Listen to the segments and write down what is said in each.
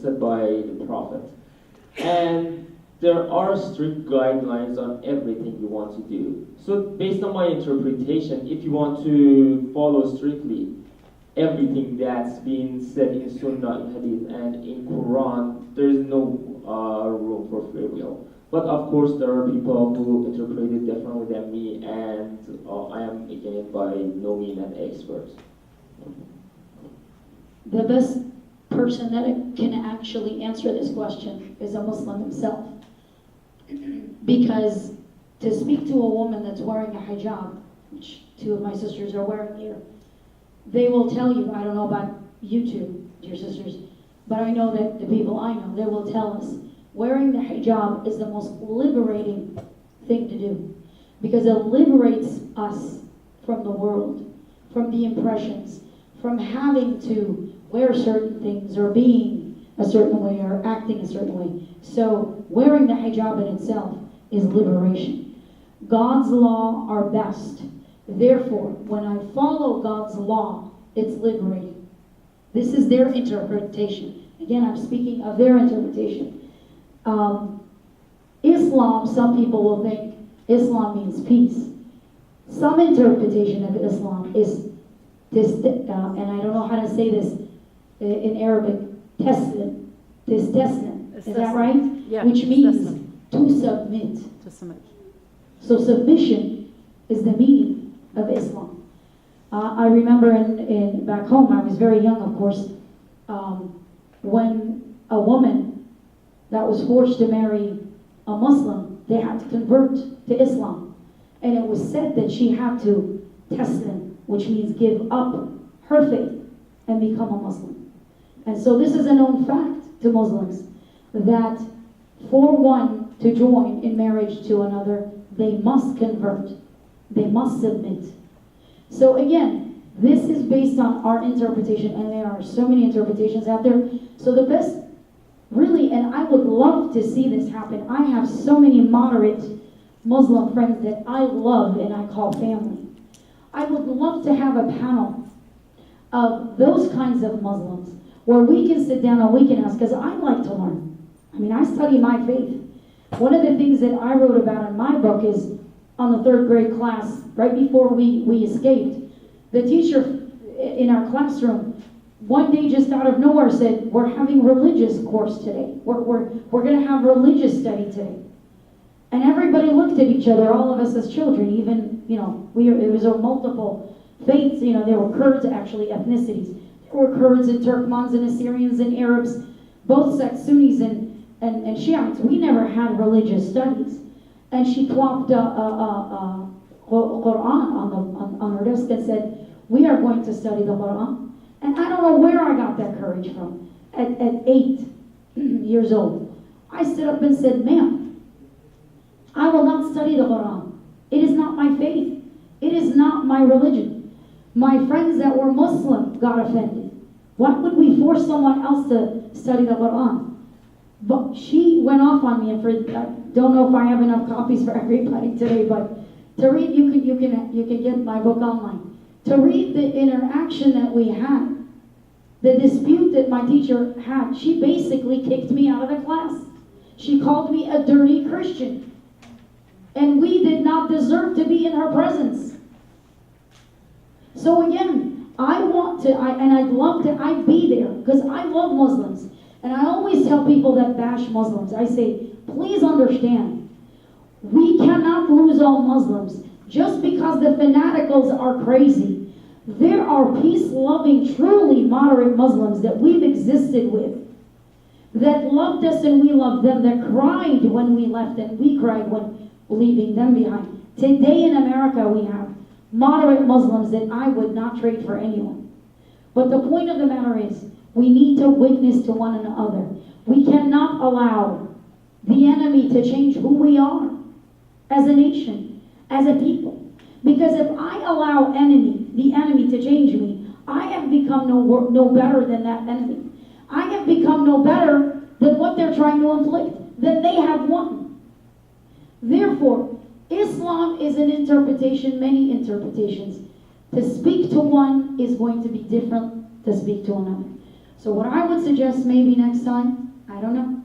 said by the Prophet. And there are strict guidelines on everything you want to do. So based on my interpretation, if you want to follow strictly everything that's been said in Sunnah, in Hadith, and in Quran, there is no room for free will. But of course, there are people who interpret it differently than me, and I am again by no means an expert. The best person that can actually answer this question is a Muslim himself. Because to speak to a woman that's wearing a hijab, which two of my sisters are wearing here, they will tell you, I don't know about you two, dear sisters, but I know that the people I know, they will tell us, wearing the hijab is the most liberating thing to do. Because it liberates us from the world, from the impressions, from having to wear certain things or being a certain way or acting a certain way. So wearing the hijab in itself is liberation. God's law are best. Therefore, when I follow God's law, it's liberating. This is their interpretation. Again, I'm speaking of their interpretation. Islam, some people will think Islam means peace. Some interpretation of Islam is this, and I don't know how to say this in Arabic, teslim. Is that right? Yeah. Which means to submit. To submit. So submission is the meaning of Islam. I remember in back home, I was very young, of course, when a woman that was forced to marry a Muslim, they had to convert to Islam. And it was said that she had to taslim, which means give up her faith and become a Muslim. And so this is a known fact to Muslims, that for one to join in marriage to another, they must convert. They must submit. So again, this is based on our interpretation, and there are so many interpretations out there. So the best, really, and I would love to see this happen. I have so many moderate Muslim friends that I love and I call family. I would love to have a panel of those kinds of Muslims where we can sit down and we can ask, because I like to learn. I mean, I study my faith. One of the things that I wrote about in my book is on the third grade class, right before we escaped, the teacher in our classroom one day just out of nowhere said, we're having religious course today. We're going to have religious study today. And everybody looked at each other, all of us as children, even, it was a multiple faiths, there were Kurds, actually, ethnicities. There were Kurds and Turkmens and Assyrians and Arabs, both sects, Sunnis and Shiites. We never had religious studies. And she plopped Quran on her desk and said, we are going to study the Quran. And I don't know where I got that courage from. At 8 years old, I stood up and said, ma'am, I will not study the Quran. It is not my faith. It is not my religion. My friends that were Muslim got offended. Why would we force someone else to study the Quran? But she went off on me, and I don't know if I have enough copies for everybody today, but to read, you can get my book online. To read the interaction that we had, the dispute that my teacher had, she basically kicked me out of the class. She called me a dirty Christian. And we did not deserve to be in her presence. So again, I'd love to, I'd be there, because I love Muslims. And I always tell people that bash Muslims, I say, please understand, we cannot lose all Muslims just because the fanaticals are crazy. There are peace-loving, truly moderate Muslims that we've existed with, that loved us and we loved them, that cried when we left and we cried when leaving them behind. Today in America we have moderate Muslims that I would not trade for anyone. But the point of the matter is, we need to witness to one another. We cannot allow the enemy to change who we are as a nation, as a people. Because if I allow the enemy to change me, I have become no better than that enemy. I have become no better than what they're trying to inflict, than they have won. Therefore, Islam is an interpretation, many interpretations. To speak to one is going to be different to speak to another. So what I would suggest maybe next time, I don't know,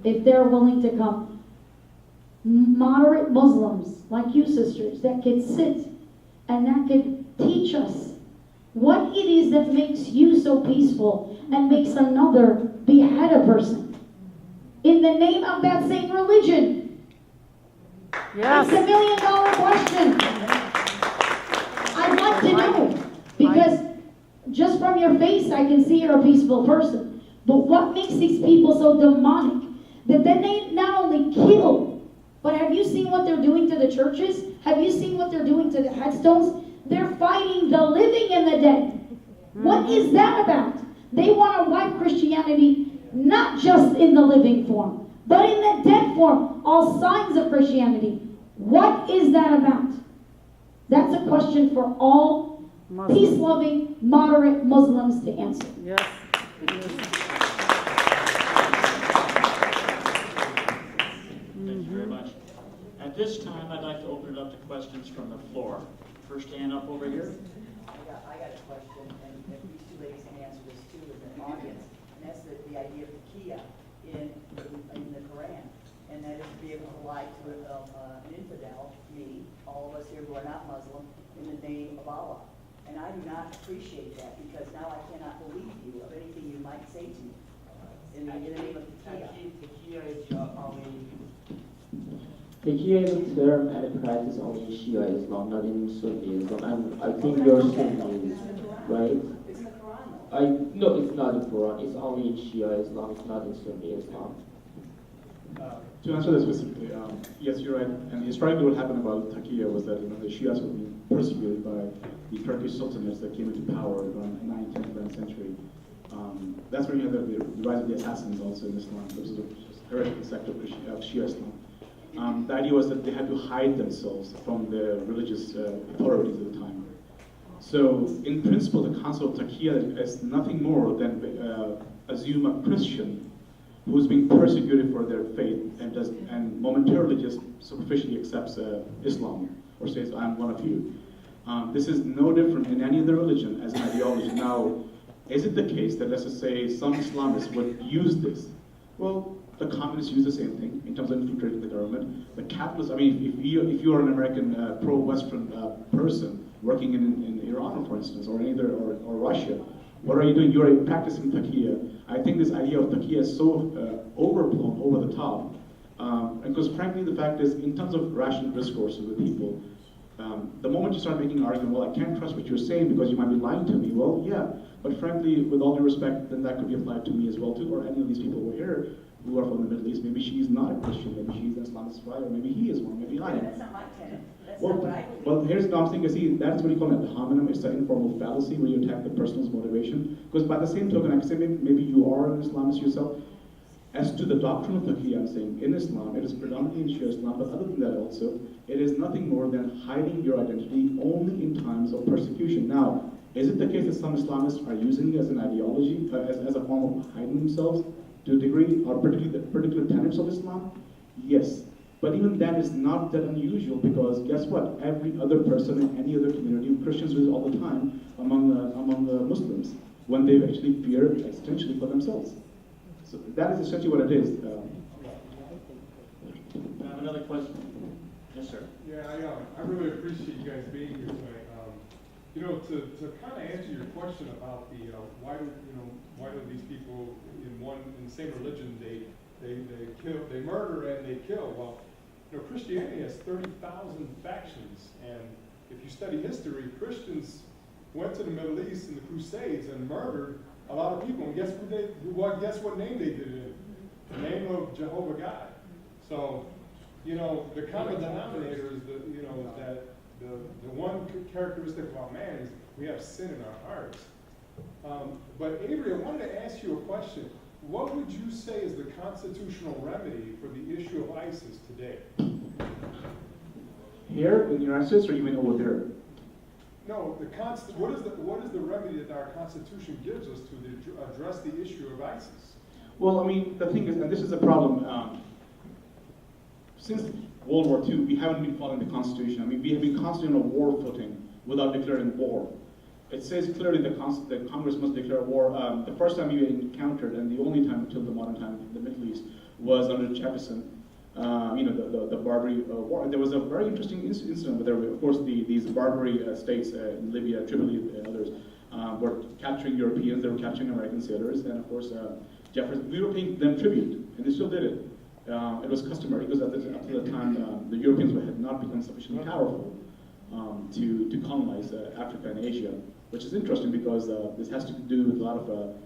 if they're willing to come, moderate Muslims like you sisters that could sit and that could teach us what it is that makes you so peaceful and makes another behead a person in the name of that same religion. Yes. It's $1 million question. I'd like to know, because just from your face I can see you're a peaceful person. But what makes these people so demonic that then they not only kill, but have you seen what they're doing to the churches? Have you seen what they're doing to the headstones? They're fighting the living and the dead. What is that about? They want to wipe Christianity not just in the living form, but in the dead form, all signs of Christianity. What is that about? That's a question for all peace-loving, moderate Muslims to answer. Yes. Thank you very much. At this time, I'd like to open it up to questions from the floor. First hand up over here. I got a question, and if these two ladies can answer this too in the audience, and that's the idea of taqiyya in the Quran, and that is to be able to lie to an infidel, me, all of us here who are not Muslim, in the name of Allah. And I do not appreciate that, because now I cannot believe you of anything you might say to me in the name of taqiyya. Taqiyya is a term and a practice only in Shia Islam, not in Sunni Islam. And I think you're Sunni, right? It's in the Quran, though. No, it's not in Quran. It's only in Shia Islam. It's not in Sunni Islam. To answer this specifically, yes, you're right. And historically, what happened about Taqiyya was that the Shias were being persecuted by the Turkish sultanates that came into power around the 19th, 11th century. That's where you have the rise of the assassins also in Islam. This is a heretical sect of Shia Islam. The idea was that they had to hide themselves from the religious authorities at the time. So, in principle, the concept of Taqiyya is nothing more than assume a Christian who's being persecuted for their faith and momentarily just superficially accepts Islam or says, I'm one of you. This is no different in any other religion as an ideology. Now, is it the case that, let's just say, some Islamists would use this? Well, the communists use the same thing in terms of infiltrating the government. The capitalists, I mean, if you are an American pro-Western person working in Iran, for instance, or or Russia, what are you doing? You're practicing taqiyya. I think this idea of taqiyya is so overblown, over the top, because frankly, the fact is, in terms of rational discourse with people, the moment you start making an argument, well, I can't trust what you're saying because you might be lying to me. Well, yeah, but frankly, with all due respect, then that could be applied to me as well too, or any of these people who are here who are from the Middle East. Maybe she's not a Christian, maybe she's an Islamist spy, or maybe he is one, maybe I am. That's not my tenet. That's not what I believe. Well, here's the I'm saying, see, that's what you call an ad hominem. It's an informal fallacy where you attack the person's motivation. Because by the same token, I can say maybe you are an Islamist yourself. As to the doctrine of taqiyya, I'm saying in Islam, it is predominantly in Shia Islam, but other than that also, it is nothing more than hiding your identity only in times of persecution. Now, is it the case that some Islamists are using it as an ideology, as a form of hiding themselves to a degree, or particularly the particular tenets of Islam? Yes. But even that is not that unusual, because guess what? Every other person in any other community, Christians do it all the time among Muslims, when they actually fear existentially for themselves. So that is essentially what it is. I have another question. Yes, sir. Yeah, I really appreciate you guys being here tonight. To kind of answer your question about the why do these people in the same religion they murder and they kill? Well, Christianity has 30,000 factions, and if you study history, Christians went to the Middle East in the Crusades and murdered a lot of people. And guess what name they did it in? The name of Jehovah God. So, the common denominator is that the one characteristic about man is we have sin in our hearts. But Avery, I wanted to ask you a question. What would you say is the constitutional remedy for the issue of ISIS today? Here in the United States, or you mean over there? No, what is the remedy that our Constitution gives us to address the issue of ISIS? Well, I mean, the thing is, and this is a problem, since World War II, we haven't been following the Constitution. I mean, we have been constantly on a war footing without declaring war. it says clearly that Congress must declare war. The first time we encountered, and the only time until the modern time in the Middle East, was under Jefferson. The Barbary War. There was a very interesting incident where, of course, these Barbary states in Libya, Tripoli, and others were capturing Europeans. They were capturing American sailors, and of course, Jefferson. We were paying them tribute, and they still did it. It was customary because up to the time the Europeans had not become sufficiently powerful to colonize Africa and Asia, which is interesting because this has to do with a lot of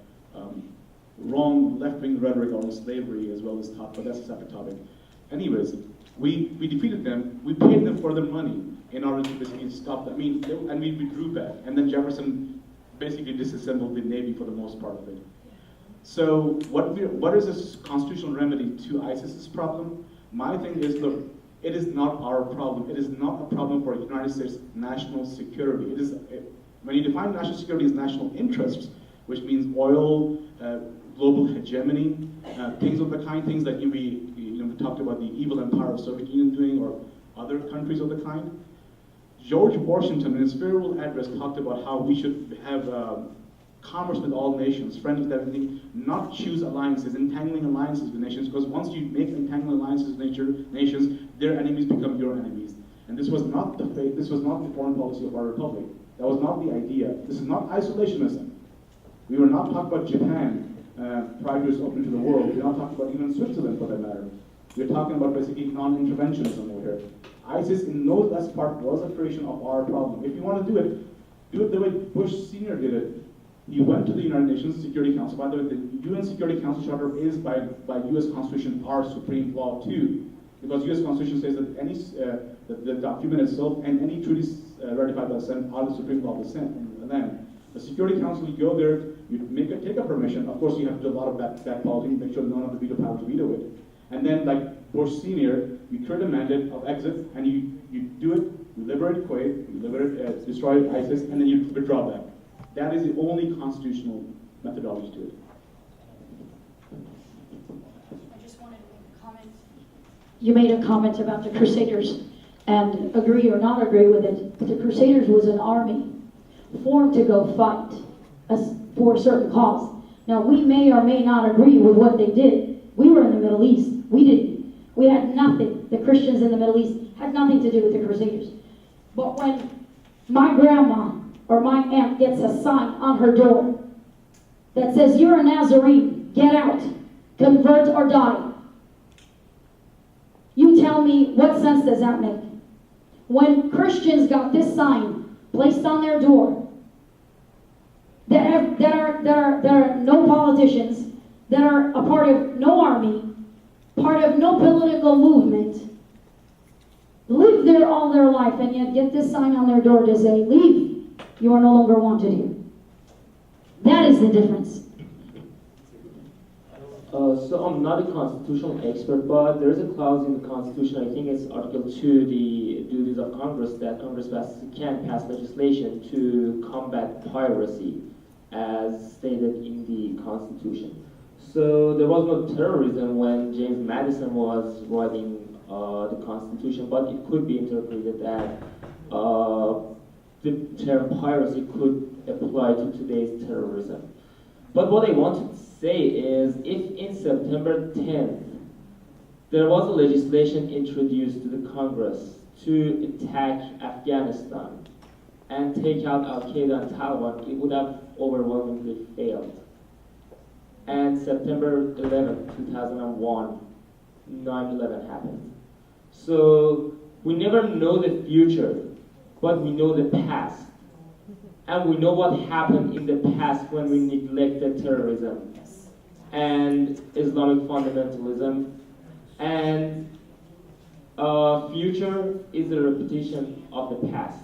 wrong left-wing rhetoric on slavery as well as talk, but that's a separate topic. Anyways, we defeated them. We paid them for their money in order to basically stop them. And we withdrew back, and then Jefferson basically disassembled the Navy for the most part of it. So what is this constitutional remedy to ISIS's problem? My thing is, look, it is not our problem. It is not a problem for United States national security. When you define national security as national interests, which means oil, global hegemony, things of the kind, things that we talked about the evil empire of Soviet Union doing, or other countries of the kind. George Washington, in his farewell address, talked about how we should have commerce with all nations, friends with everything, not choose alliances, entangling alliances with nations, because once you make entangling alliances with nations, their enemies become your enemies. And this was not the fate, this was not the foreign policy of our republic. That was not the idea. This is not isolationism. We were not talking about Japan prior to its opening to the world. We're not talking about even Switzerland, for that matter. We're talking about basically non-interventionism over here. ISIS, in no less part, was a creation of our problem. If you want to do it the way Bush Sr. did it. He went to the United Nations Security Council. By the way, the UN Security Council Charter is, by U.S. Constitution, our supreme law too. Because U.S. Constitution says that the document itself and any treaties ratified by the Senate are the supreme law of the land. The Security Council, you go there, you take a permission. Of course, you have to do a lot of back policy, make sure none of the veto power to veto it. And then, like Bush Sr., you create a mandate of exit, and you do it, you liberate Kuwait, you destroy ISIS, and then you withdraw back. That is the only constitutional methodology to it. I just wanted to make a comment. You made a comment about the Crusaders, and agree or not agree with it, but the Crusaders was an army formed to go fight for a certain cause. Now, we may or may not agree with what they did. We were in the Middle East. We didn't. We had nothing. The Christians in the Middle East had nothing to do with the Crusaders. But when my grandma or my aunt gets a sign on her door that says, "You're a Nazarene, get out, convert or die," you tell me, what sense does that make? When Christians got this sign placed on their door, that are no politicians, that are a part of no army, part of no political movement, live there all their life, and yet get this sign on their door to say, "Leave, you are no longer wanted here." That is the difference. So I'm not a constitutional expert, but there is a clause in the Constitution, I think it's Article 2, the duties of Congress, that Congress can pass legislation to combat piracy, as stated in the Constitution. So there was no terrorism when James Madison was writing the Constitution, but it could be interpreted that the term piracy could apply to today's terrorism. But what I want to say is, if in September 10th, there was a legislation introduced to the Congress to attack Afghanistan and take out Al-Qaeda and Taliban, it would have overwhelmingly failed. And September 11th, 2001, 9/11 happened. So we never know the future, but we know the past. And we know what happened in the past when we neglected terrorism and Islamic fundamentalism. And future is a repetition of the past.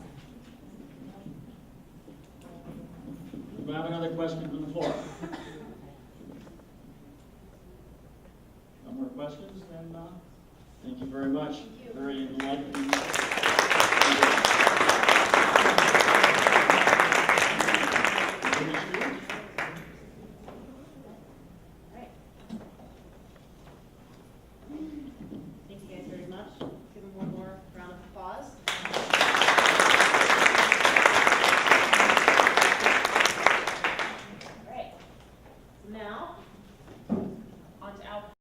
Do we have another question from the floor? No more questions? Then thank you very much. Very enlightening.